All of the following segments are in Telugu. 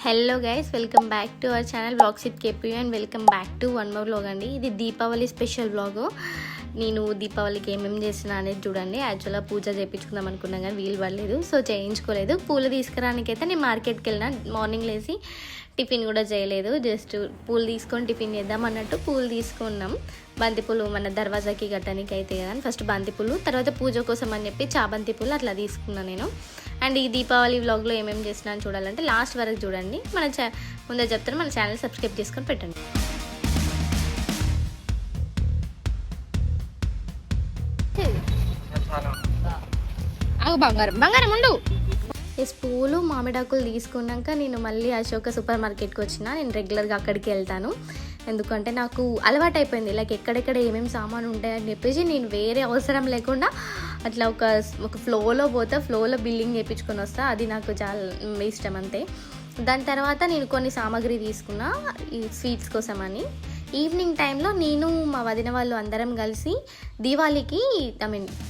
Hello guys, welcome back to our channel vlogs with KP and welcome back to one more vlog అండి. ఇది దీపావళి స్పెషల్ వ్లాగ్. నేను దీపావళికి ఏమేమి చేస్తున్నా అనేది చూడండి. యాక్చువల్గా పూజ చేయించుకుందాం అనుకున్నాం కానీ వీలు పడలేదు, సో చేయించుకోలేదు. పూలు తీసుకురానికైతే నేను మార్కెట్కి వెళ్ళిన. మార్నింగ్ లేసి టిఫిన్ కూడా చేయలేదు, జస్ట్ పూలు తీసుకొని టిఫిన్ చేద్దాం అన్నట్టు పూలు తీసుకున్నాం. బంతిపూలు మన దర్వాజాకి కట్టడానికి అయితే కదా, ఫస్ట్ బంతిపూలు, తర్వాత పూజ కోసం అని చెప్పి చాబంతి పూలు అట్లా తీసుకున్నాను నేను. అండ్ ఈ దీపావళి వ్లాగ్లో ఏమేమి చేసినా చూడాలంటే లాస్ట్ వరకు చూడండి. ముందే చెప్తాను, మన ఛానల్ సబ్స్క్రైబ్ చేసుకొని పెట్టండి. బంగారం బంగారం ఉండు. పూలు మామిడాకులు తీసుకున్నాక నేను మళ్ళీ అశోక సూపర్ మార్కెట్కి వచ్చిన. నేను రెగ్యులర్గా అక్కడికి వెళ్తాను, ఎందుకంటే నాకు అలవాటు అయిపోయింది. లైక్ ఎక్కడెక్కడ ఏమేమి సామాను ఉంటాయని చెప్పేసి నేను వేరే అవసరం లేకుండా అట్లా ఒక ఫ్లోలో పోతా, ఫ్లోలో బిల్లింగ్ చేయించుకొని వస్తా. అది నాకు చాలా ఇష్టం అంతే. దాని తర్వాత నేను కొన్ని సామాగ్రి తీసుకున్నా ఈ స్వీట్స్ కోసం అని. ఈవినింగ్ టైంలో నేను మా వదిన వాళ్ళు అందరం కలిసి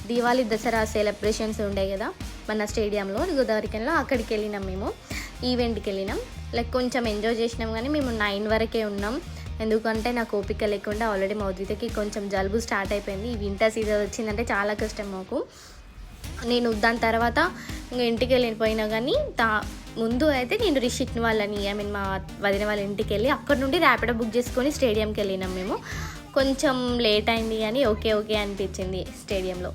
దీవాళీ దసరా సెలబ్రేషన్స్ ఉండే కదా మన స్టేడియంలో గోదావరికంలో, అక్కడికి వెళ్ళినాం. మేము ఈవెంట్కి వెళ్ళినాం. లైక్ కొంచెం ఎంజాయ్ చేసినాం, కానీ మేము 9 వరకే ఉన్నాం. ఎందుకంటే నాకు ఓపిక లేకుండా ఆల్రెడీ మా ఉద్వితకి కొంచెం జలుబు స్టార్ట్ అయిపోయింది. ఈ వింటర్ సీజన్ వచ్చిందంటే చాలా కష్టం మాకు. నేను దాని తర్వాత ఇంకా ఇంటికి వెళ్ళిపోయినా, కానీ ముందు అయితే నేను రిషిక్ వాళ్ళని మా వదిన వాళ్ళ ఇంటికి వెళ్ళి అక్కడ నుండి ర్యాపిడో బుక్ చేసుకొని స్టేడియంకి వెళ్ళినాం. మేము కొంచెం లేట్ అయింది, కానీ ఓకే అనిపించింది స్టేడియంలో.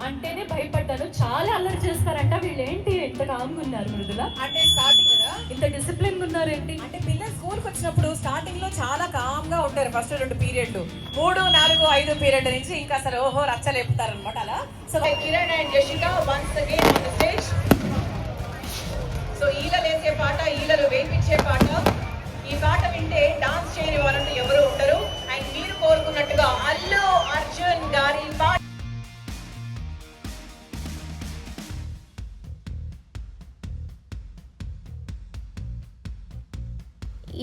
అంటేనే భయపడ్డాను. చాలా అల్లరి చేస్తారంట వీళ్ళు. ఏంటి ఎంత కామ్గా ఉన్నారు మృదుల? అంటే స్టార్టింగ్ కదా ఇంత డిసిప్లిన్ ఉన్నారు ఏంటి? అంటే పిల్లలు స్కూల్కి వచ్చినప్పుడు స్టార్టింగ్ లో చాలా కామ్ గా ఉంటారు. ఫస్ట్ 2 పీరియడ్లు, 3, 4, 5 పీరియడ్ నుంచి ఇంకా అసలు ఓహో రచ్చలేపుతారు అనమాట. అలా so Kiran and Yashika once again on the stage. So ఈలలు వేసే పాట, ఈలలు వేయించే పాట. ఈ పాట వింటే డాన్స్ చేయని వాళ్ళంటూ ఎవరు ఉండరు. అండ్ మీరు కోరుకున్నట్టుగా అల్లు అర్జున్ గారి పాట.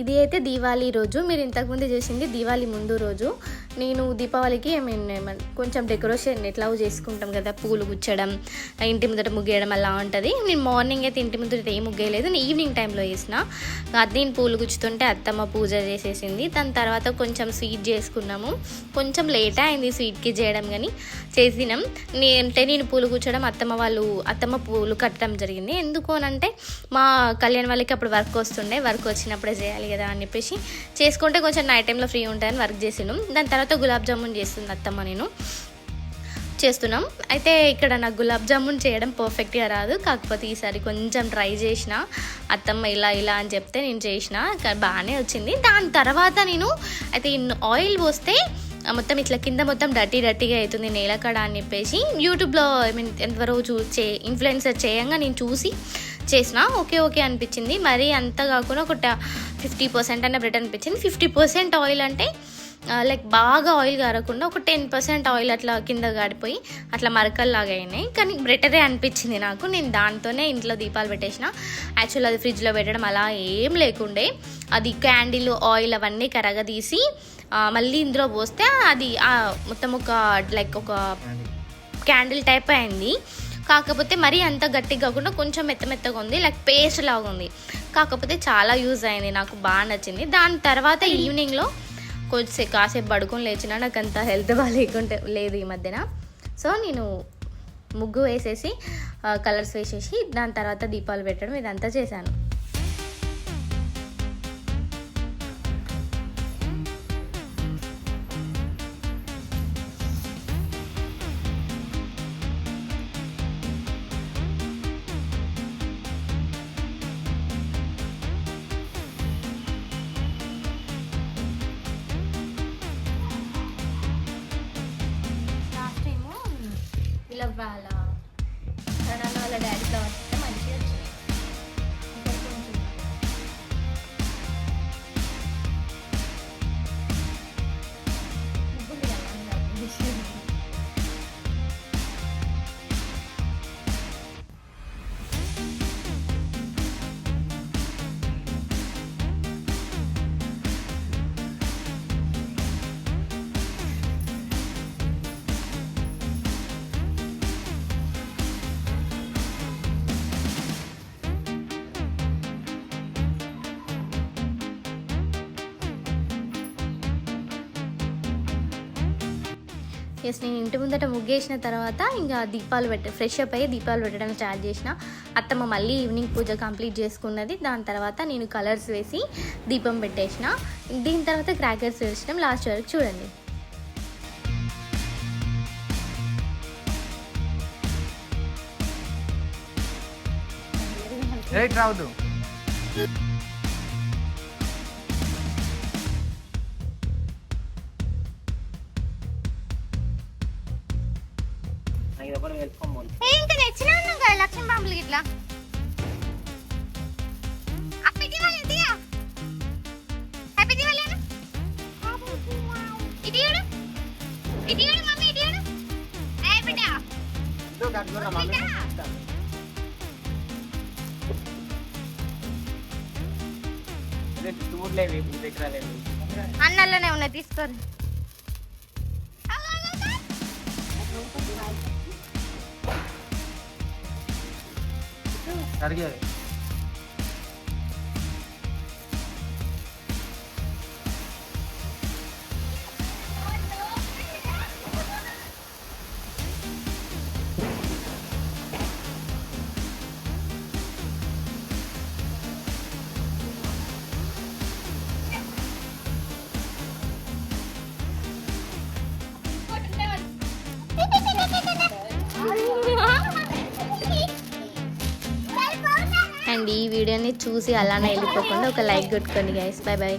ఇది అయితే దీవాళీ రోజు. మీరు ఇంతకుముందు చేసింది దీవాళీ ముందు రోజు. నేను దీపావళికి కొంచెం డెకరేషన్ ఎట్లా చేసుకుంటాం కదా, పూలు గుచ్చడం, ఇంటి ముందట ముగ్గేయడం అలా ఉంటుంది. నేను మార్నింగ్ అయితే ఇంటి ముందట ఏం ముగ్గేయలేదు, నేను ఈవినింగ్ టైంలో వేసిన. అది నేను పూలు గుచ్చుతుంటే అత్తమ్మ పూజ చేసేసింది. దాని తర్వాత కొంచెం స్వీట్ చేసుకున్నాము. కొంచెం లేట్ అయింది స్వీట్కి చేయడం, కానీ చేసినాం. నేను పూలు గుచ్చడం, అత్తమ్మ పూలు కట్టడం జరిగింది. ఎందుకు అనంటే మా కళ్యాణ్ వాళ్ళకి అప్పుడు వర్క్ వచ్చినప్పుడే చేయాలి కదా అని చెప్పేసి చేసుకుంటే కొంచెం నైట్ టైంలో ఫ్రీ ఉంటాయని వర్క్ చేసినాం. దాని తర్వాత గులాబ్ జామున్ చేస్తుంది అత్తమ్మ, నేను చేస్తున్నాం. అయితే ఇక్కడ నాకు గులాబ్ జామున్ చేయడం పర్ఫెక్ట్గా రాదు, కాకపోతే ఈసారి కొంచెం ట్రై చేసిన. అత్తమ్మ ఇలా అని చెప్తే నేను చేసిన, బాగానే వచ్చింది. దాని తర్వాత నేను అయితే ఆయిల్ పోస్తే మొత్తం ఇట్లా కింద మొత్తం డర్టీగా అవుతుంది నేలకడ అని చెప్పేసి యూట్యూబ్లో ఎంతవరకు ఇన్ఫ్లుయెన్సర్ చేయంగా నేను చూసి చేసిన. ఓకే అనిపించింది. మరీ అంత కాకుండా ఒక 50% అన్న బెటర్ అనిపించింది. 50% ఆయిల్ అంటే లైక్ బాగా ఆయిల్ కారకుండా ఒక 10% ఆయిల్ అట్లా కింద గాడిపోయి అట్లా మరకల్లాగా అయినాయి, కానీ బెటరే అనిపించింది నాకు. నేను దాంతోనే ఇంట్లో దీపాలు పెట్టేసిన. యాక్చువల్ అది ఫ్రిడ్జ్లో పెట్టడం అలా ఏం లేకుండే. అది క్యాండిల్ ఆయిల్ అవన్నీ కరగదీసి మళ్ళీ ఇందులో పోస్తే అది మొత్తం ఒక క్యాండిల్ టైప్ అయింది. కాకపోతే మరీ అంత గట్టిగా కాకుండా కొంచెం మెత్తగా ఉంది, లైక్ పేస్ట్ లాగా ఉంది. కాకపోతే చాలా యూజ్ అయింది, నాకు బాగా నచ్చింది. దాని తర్వాత ఈవినింగ్లో కాసేపు పడుకొని లేచిన, నాకు అంత హెల్త్ బాగాలేకుంటే లేదు ఈ మధ్యన. సో నేను ముగ్గు వేసేసి కలర్స్ వేసేసి దాని తర్వాత దీపాలు పెట్టడం ఇదంతా చేశాను. వాళ్ళ డాడీతో వస్తే మంచిగా వచ్చింది. ఎస్ నేను ఇంటి ముందట ముగ్గేసిన తర్వాత ఇంకా దీపాలు ఫ్రెష్ అప్ అయ్యి దీపాలు పెట్టడం స్టార్ట్ చేసిన. అత్తమ్మ మళ్ళీ ఈవినింగ్ పూజ కంప్లీట్ చేసుకున్నది. దాని తర్వాత నేను కలర్స్ వేసి దీపం పెట్టేసిన. దీని తర్వాత క్రాకర్స్ వేసినాం. లాస్ట్ వరకు చూడండి. రైట్ రావద్దు. ఇంకా తెచ్చినా ఉన్నాం కదా లక్ష్మీ బాంబులు ఇట్లా. అన్నల్లోనే ఉన్నాయి తీసుకోరు. అడిగేది అండ్ ఈ వీడియోని చూసి అలానే వెళ్ళిపోకుండా ఒక లైక్ కొట్టుకోండి గైస్. Bye bye.